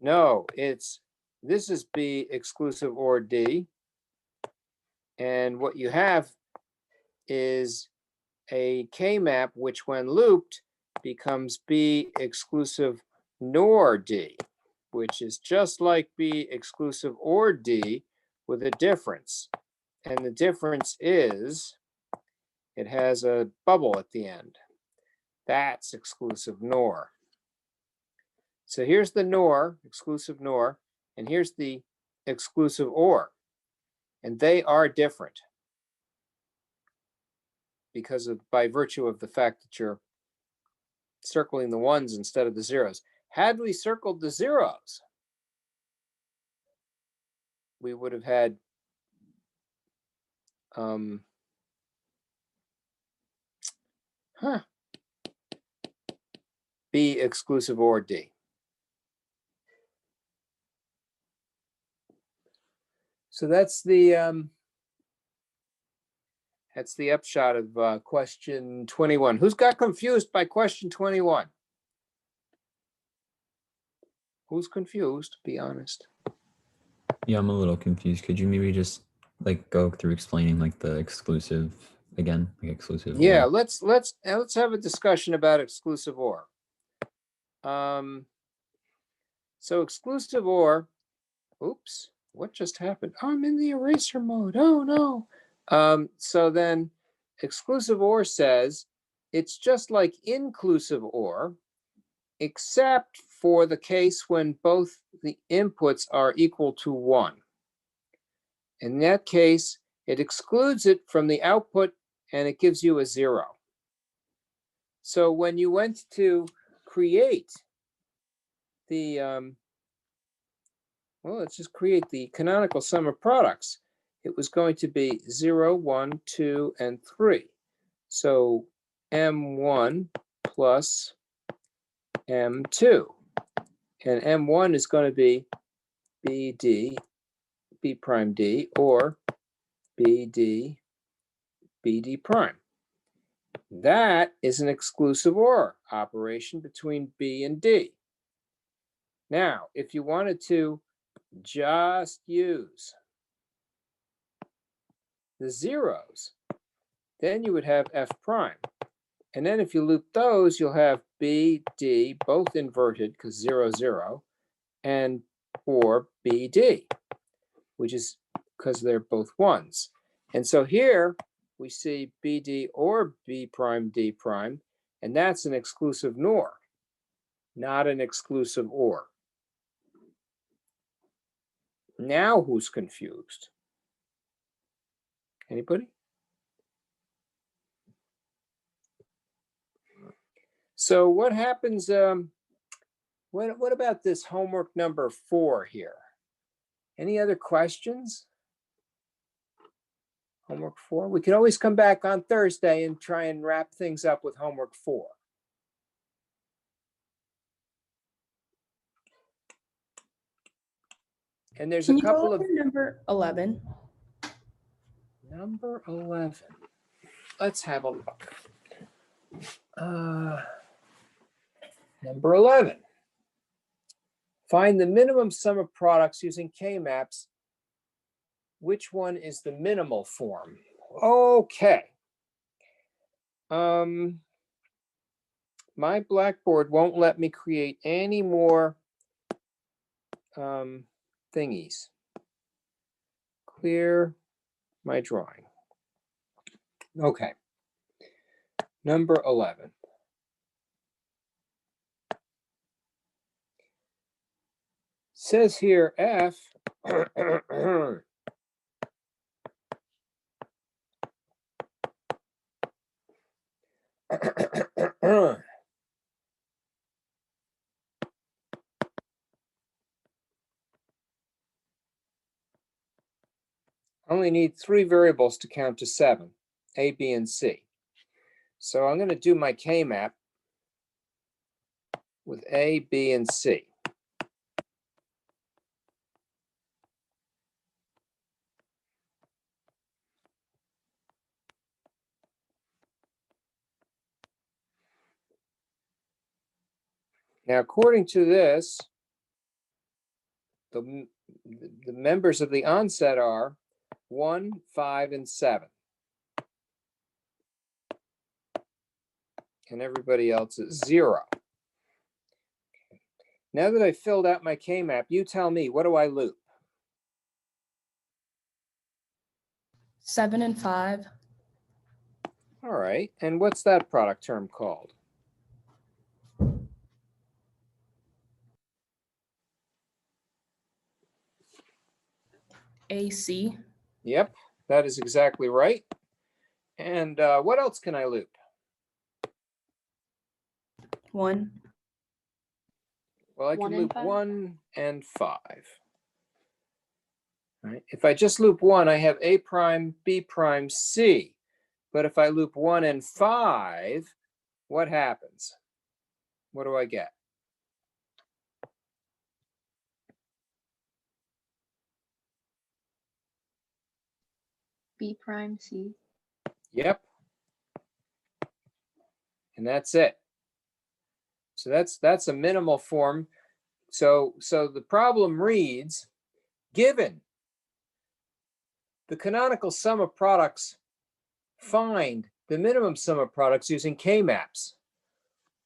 No, this is B exclusive or D. And what you have is a K-map, which when looped becomes B exclusive nor D, which is just like B exclusive or D with a difference. And the difference is it has a bubble at the end. That's exclusive nor. So here's the nor, exclusive nor, and here's the exclusive or. And they are different because of by virtue of the fact that you're circling the ones instead of the zeros. Had we circled the zeros, we would have had B exclusive or D. So that's the upshot of question 21. Who's got confused by question 21? Who's confused? Be honest. Yeah, I'm a little confused. Could you maybe just like go through explaining like the exclusive again, like exclusive? Yeah, or? let's have a discussion about exclusive or. So exclusive OR, oops, what just happened? I'm in the eraser mode. Oh no. So then exclusive OR says it's just like inclusive OR, except for the case when both the inputs are equal to 1. In that case, it excludes it from the output and it gives you a 0. So when you went to create the, well, let's just create the canonical sum of products. It was going to be 0, 1, 2, and 3. So M1 plus M2. And M1 is going to be BD, B prime D, or BD, BD prime. That is an exclusive OR operation between B and D. Now, if you wanted to just use the zeros, then you would have F prime. And then if you loop those, you'll have B, D, both inverted because 0, 0, and or BD, which is because they're both ones. And so here we see BD or B prime, D prime, and that's an exclusive NOR, not an exclusive OR. Now who's confused? Anybody? So what happens, what about this homework number 4 here? Any other questions? Homework 4? We can always come back on Thursday and try and wrap things up with homework 4. And there's Can a you go couple of over number 11? number 11. Let's have a look. Number 11. Find the minimum sum of products using Kmaps. Which one is the minimal form? Okay. My Blackboard won't let me create any more thingies. Clear my drawing. Okay. Number 11. Says here F only need 3 variables to count to 7, A, B, and C. So I'm going to do my Kmap with A, B, and C. Now, according to this, the members of the onset are 1, 5, and 7. And everybody else is 0. Now that I've filled out my Kmap, you tell me, what do I loop? 7 and 5. All right, and what's that product term called? AC. Yep, that is exactly right. And what else can I loop? 1. Well, I 1 can and loop 5. 1 and 5. Right. If I just loop 1, I have A prime, B prime, C. But if I loop 1 and 5, what happens? What do I get? B prime C. Yep. And that's it. So that's a minimal form. So the problem reads, given the canonical sum of products, find the minimum sum of products using Kmaps,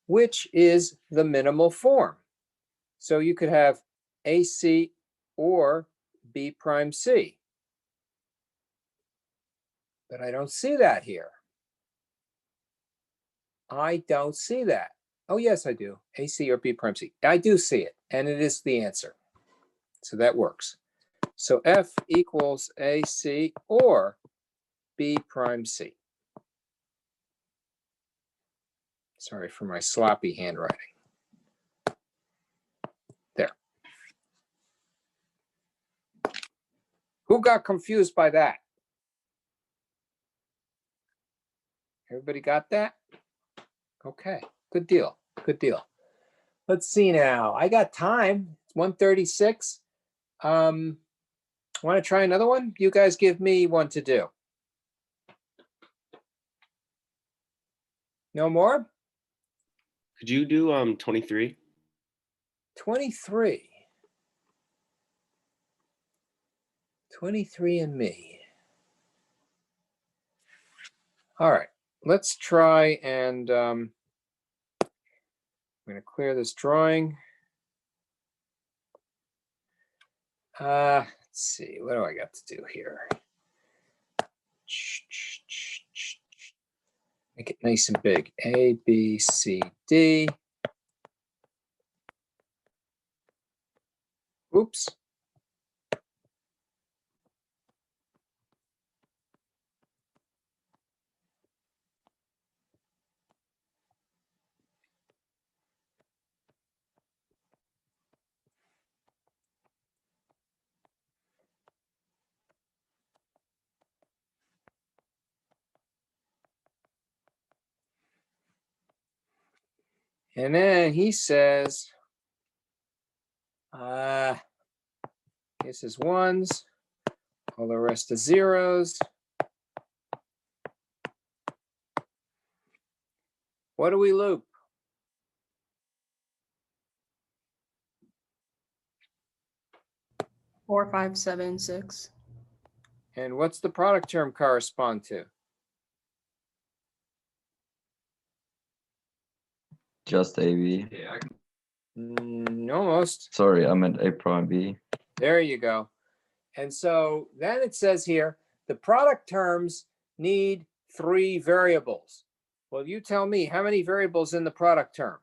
which is the minimal form. So you could have AC or B prime C. But I don't see that here. I don't see that. Oh, yes, I do. AC or B prime C. I do see it, and it is the answer. So that works. So F equals AC or B prime C. Sorry for my sloppy handwriting. There. Who got confused by that? Everybody got that? Okay, good deal, good deal. Let's see now. I got time. It's 1:36. Want to try another one? You guys give me one to do. No more? Could you do 23? 23. 23 and me. All right, let's try and I'm going to clear this drawing. Let's see, what do I got to do here? Make it nice and big. A, B, C, D. Oops. And then he says, this is ones, all the rest is zeros. What do we loop? 4, 5, 7, 6. And what's the product term correspond to? Just AB. Almost. Sorry, I meant A prime B. There you go. And so then it says here, the product terms need 3 variables. Well, you tell me, how many variables in the product term?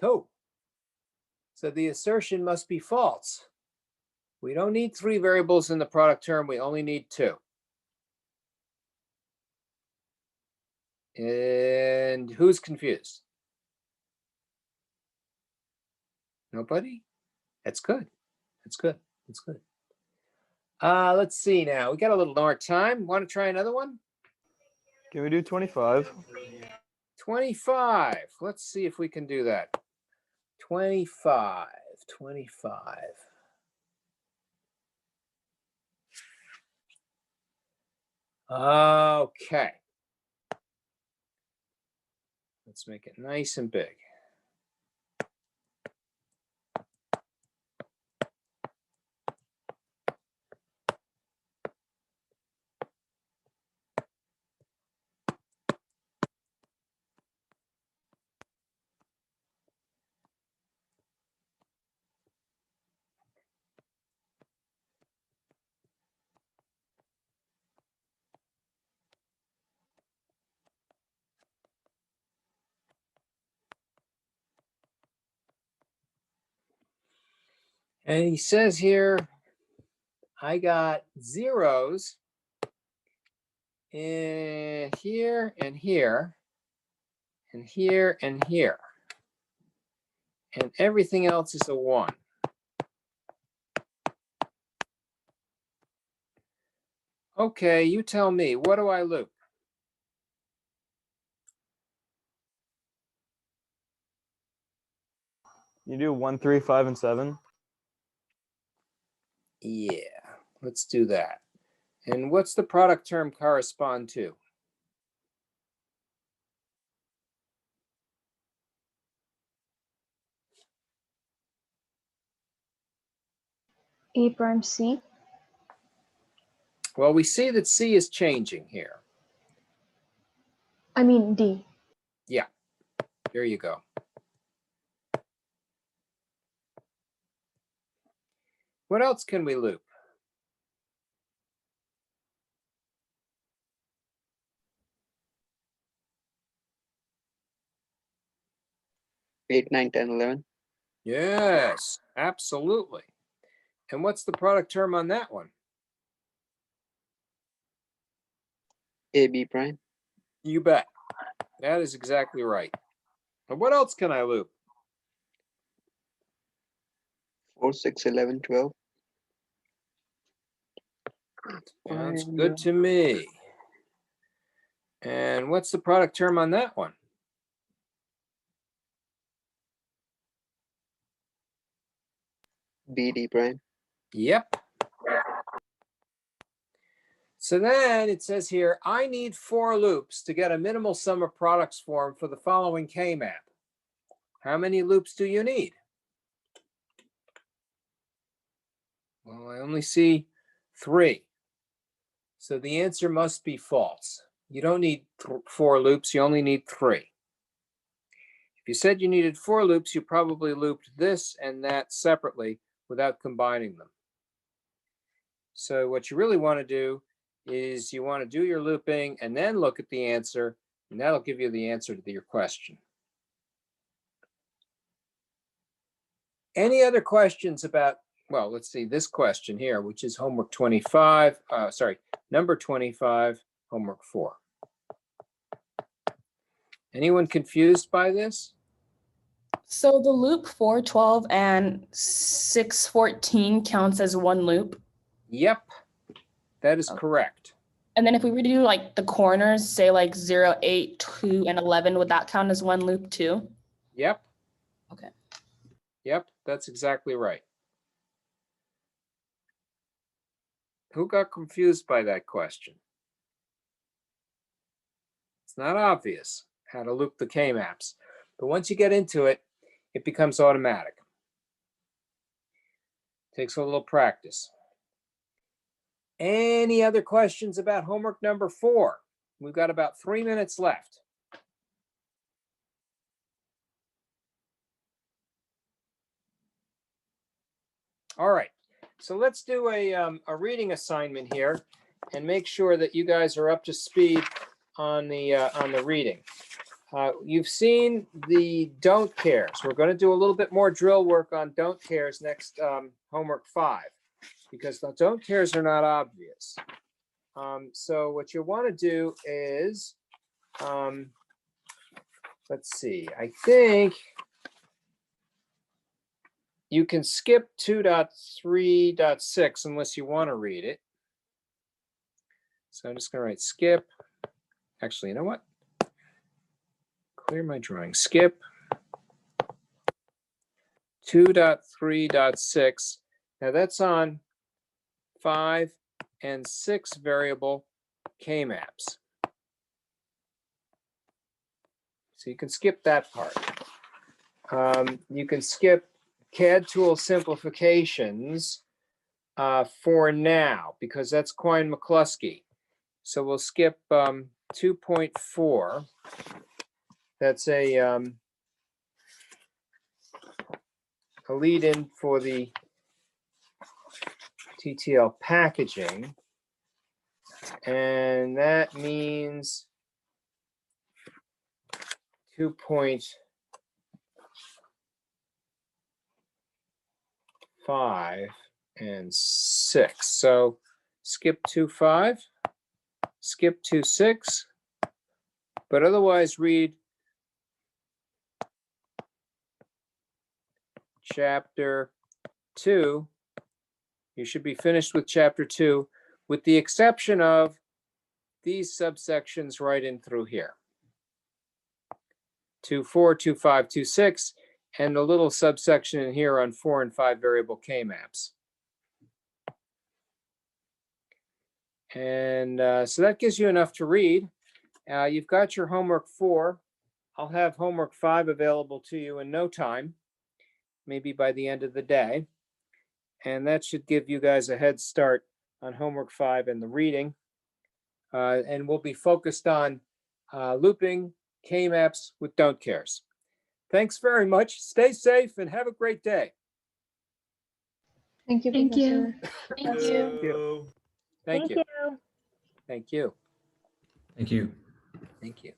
2. So the assertion must be false. We don't need 3 variables in the product term. We only need 2. And who's confused? Nobody? That's good. That's good. That's good. Let's see now. We got a little more time. Want to try another one? Can we do 25? 25. Let's see if we can do that. 25. 25. Okay. Let's make it nice and big. And he says here, I got zeros in here and here and here and here. And everything else is a 1. Okay, you tell me, what do I loop? You do 1, 3, 5, and 7? Yeah, let's do that. And what's the product term correspond to? A prime C. Well, we see that C is changing here. I mean D. Yeah, there you go. What else can we loop? 8, 9, 10, 11. Yes, absolutely. And what's the product term on that one? A, B prime. You bet. That is exactly right. And what else can I loop? 4, 6, 11, 12. Sounds good to me. And what's the product term on that one? B, D prime. Yep. So then it says here, I need 4 loops to get a minimal sum of products form for the following Kmap. How many loops do you need? Well, I only see 3. So the answer must be false. You don't need 4 loops, you only need 3. If you said you needed 4 loops, you probably looped this and that separately without combining them. So what you really want to do is you want to do your looping and then look at the answer, and that'll give you the answer to your question. Any other questions about, well, let's see, this question here, which is homework 25, number 25, homework 4. Anyone confused by this? So the loop 412 and 614 counts as one loop. Yep, that is correct. And then if we were to do like the corners, say like 0, 8, 2, and 11, would that count as one loop too? Yep. Okay. Yep, that's exactly right. Who got confused by that question? It's not obvious how to loop the Kmaps, but once you get into it, it becomes automatic. Takes a little practice. Any other questions about homework number 4? We've got about 3 minutes left. All right, so let's do a reading assignment here and make sure that you guys are up to speed on the reading. You've seen the don't cares. We're going to do a little bit more drill work on don't cares next homework 5, because the don't cares are not obvious. So what you want to do is, let's see, I think you can skip 2.3.6 unless you want to read it. So I'm just going to write skip. Actually, you know what? Clear my drawing. Skip 2.3.6. Now that's on 5 and 6 variable Kmaps. So you can skip that part. You can skip CAD tool simplifications for now, because that's Quine-McCluskey. So we'll skip 2.4. That's a lead in for the TTL packaging. And that means 2.5 and 6. So skip 2.5, skip 2.6, but otherwise read chapter 2. You should be finished with chapter 2, with the exception of these subsections right in through here. 2.4, 2.5, 2.6, and the little subsection in here on 4 and 5 variable Kmaps. And so that gives you enough to read. You've got your homework 4. I'll have homework 5 available to you in no time, maybe by the end of the day. And that should give you guys a head start on homework 5 and the reading. And we'll be focused on looping Kmaps with don't cares. Thanks very much. Stay safe and have a great day. Thank you, Thank you. Professor. Thank you. Thank you. Thank you. you. Thank you. Thank you.